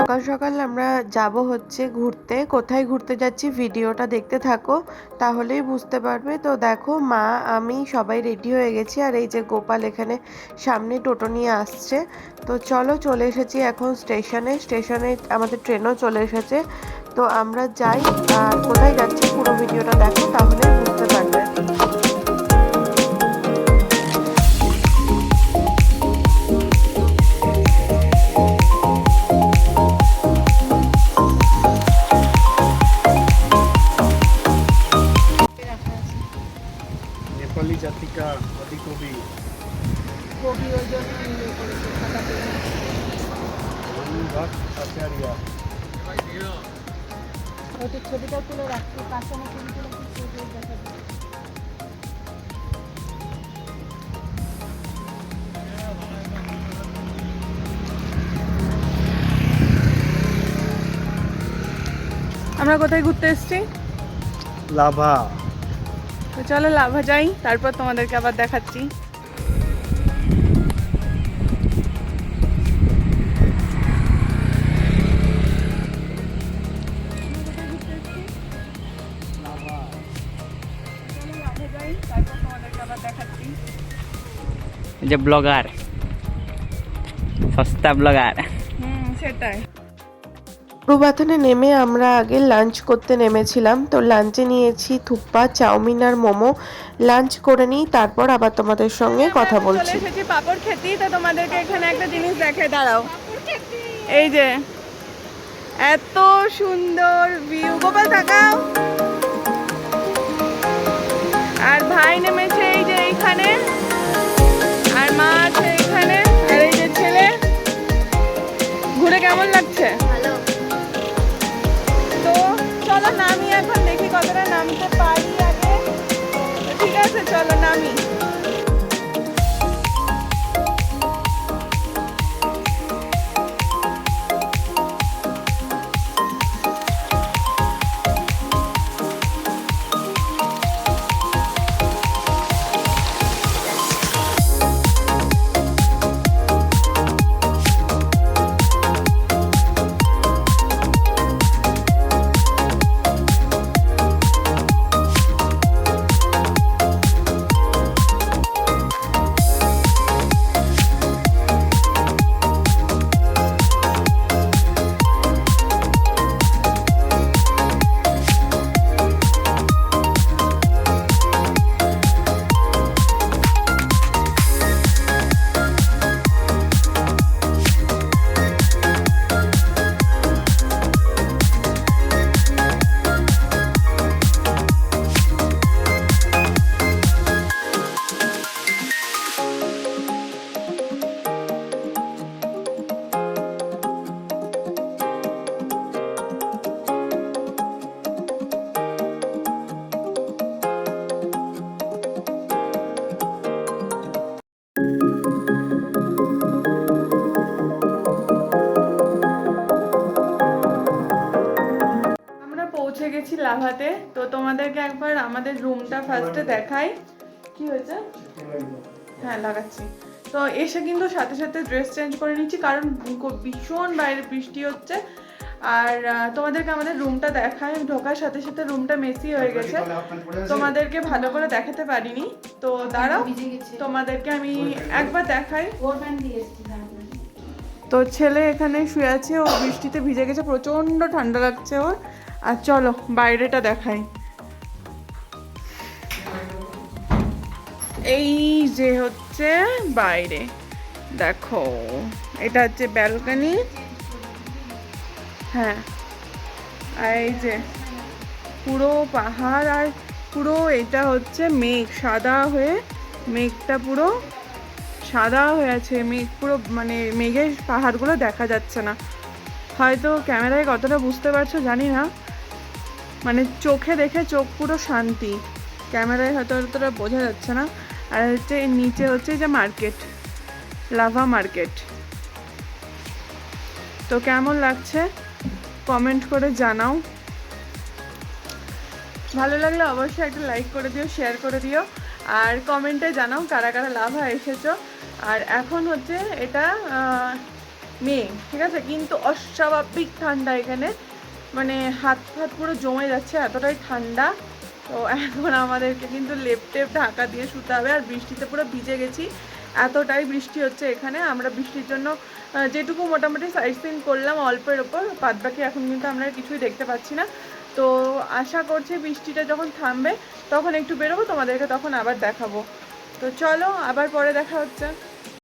সকাল সকাল আমরা যাব হচ্ছে ঘুরতে। কোথায় ঘুরতে যাচ্ছি ভিডিওটা দেখতে থাকো, তাহলেই বুঝতে পারবে। তো দেখো, মা আমি সবাই রেডি হয়ে গেছি, আর এই যে গোপাল এখানে সামনে টোটো নিয়ে আসছে। তো চলো, চলে এসেছি এখন স্টেশনে আমাদের ট্রেনও চলে এসেছে। তো আমরা যাই, আর কোথায় যাচ্ছি পুরো ভিডিওটা দেখো, তাহলেই বুঝতে পারবে। নেপালি জাতিকা আদি কবি ওই জন্য ইয়ে করেছে, খাতা পেন। অনুরাগ আচার্য। ওদের ছবিটা তুলে রাখছি, পাশে আমার ছবি তুলে দেখা যাবে। আমরা কোথায় ঘুরতে এসেছি? লাভা। তো চলো লাভা যাই, তারপর তোমাদেরকে আবার দেখাচ্ছি। যে ব্লগার, সস্তা ব্লগার। সেটাই। প্রভাতনে নেমে আমরা আগে লাঞ্চ করতে নেমেছিলাম। তো লাঞ্চে নিয়েছি থুপ্পা, চাউমিন আর মোমো। লাঞ্চ করে নিই, তারপর আবার তোমাদের সঙ্গে কথা চলে বলছি। এসেছি পাপড় খেতে। তো তোমাদেরকে এখানে একটা জিনিস দেখে দাঁড়াও, এই যে এত সুন্দর ভিউ। গোপাল তাকাও। আর ভাই নেমেছে এই যে এইখানে, আর মা আছে এইখানে, আর এই যে ছেলে। ঘুরে কেমন লাগছে? তো চলো নামি, এখন দেখি কতটা নামতে পারি আগে। ঠিক আছে, চলো নামি। পৌঁছে গেছি লাভাতে। তো তোমাদেরকে একবার আমাদের রুমটা ফার্স্টে দেখাই। কি হয়েছে? হ্যাঁ, লাগাচ্ছি। তো এসে কিন্তু সাথে সাথে ড্রেস চেঞ্জ করে নিচ্ছি, কারণ ভীষণ বাইরে বৃষ্টি হচ্ছে। আর তোমাদেরকে আমাদের রুমটা দেখাই। ঢোকার সাথে সাথে রুমটা মেসি হয়ে গেছে, তোমাদেরকে ভালো করে দেখাতে পারিনি। তো দাঁড়াও, তোমাদেরকে আমি একবার দেখাই। তো ছেলে এখানে শুয়ে আছে, ও বৃষ্টিতে ভিজে গেছে, প্রচণ্ড ঠান্ডা লাগছে ওর। আর চলো বাইরেটা দেখাই। এই যে হচ্ছে বাইরে, দেখো এটা হচ্ছে ব্যালকনি। হ্যাঁ, আর এই যে পুরো পাহাড়, আর পুরো এটা হচ্ছে মেঘ, সাদা হয়ে মেঘটা পুরো সাদা হয়ে আছে। মেঘ পুরো, মানে মেঘের পাহাড়গুলো দেখা যাচ্ছে না। হয়তো ক্যামেরায় কতটা বুঝতে পারছো জানি না, মানে চোখে দেখে চোখ পুরো শান্তি, ক্যামেরায় হয়তো অতটা বোঝা যাচ্ছে না। আর হচ্ছে নিচে হচ্ছে যে মার্কেট, লাভা মার্কেট। তো কেমন লাগছে কমেন্ট করে জানাও। ভালো লাগলে অবশ্যই একটা লাইক করে দিও, শেয়ার করে দিও, আর কমেন্টে জানাও কারা কারা লাভা এসেছো। আর এখন হচ্ছে এটা মে, ঠিক আছে, কিন্তু অস্বাভাবিক ঠান্ডা এখানে, মানে হাত ফাত পুরো জমে যাচ্ছে, এতটাই ঠান্ডা। তো এখন আমাদেরকে কিন্তু লেপ টেপ ঢাকা দিয়ে শুতে হবে, আর বৃষ্টিতে পুরো ভিজে গেছি, এতটাই বৃষ্টি হচ্ছে এখানে। আমরা বৃষ্টির জন্য যেটুকু মোটামুটি সাইট সিন করলাম অল্পের ওপর, বাদ বাকি এখন কিন্তু আমরা কিছুই দেখতে পাচ্ছি না। তো আশা করছি বৃষ্টিটা যখন থামবে তখন একটু বেরোবো, তোমাদেরকে তখন আবার দেখাবো। তো চলো, আবার পরে দেখা হচ্ছে।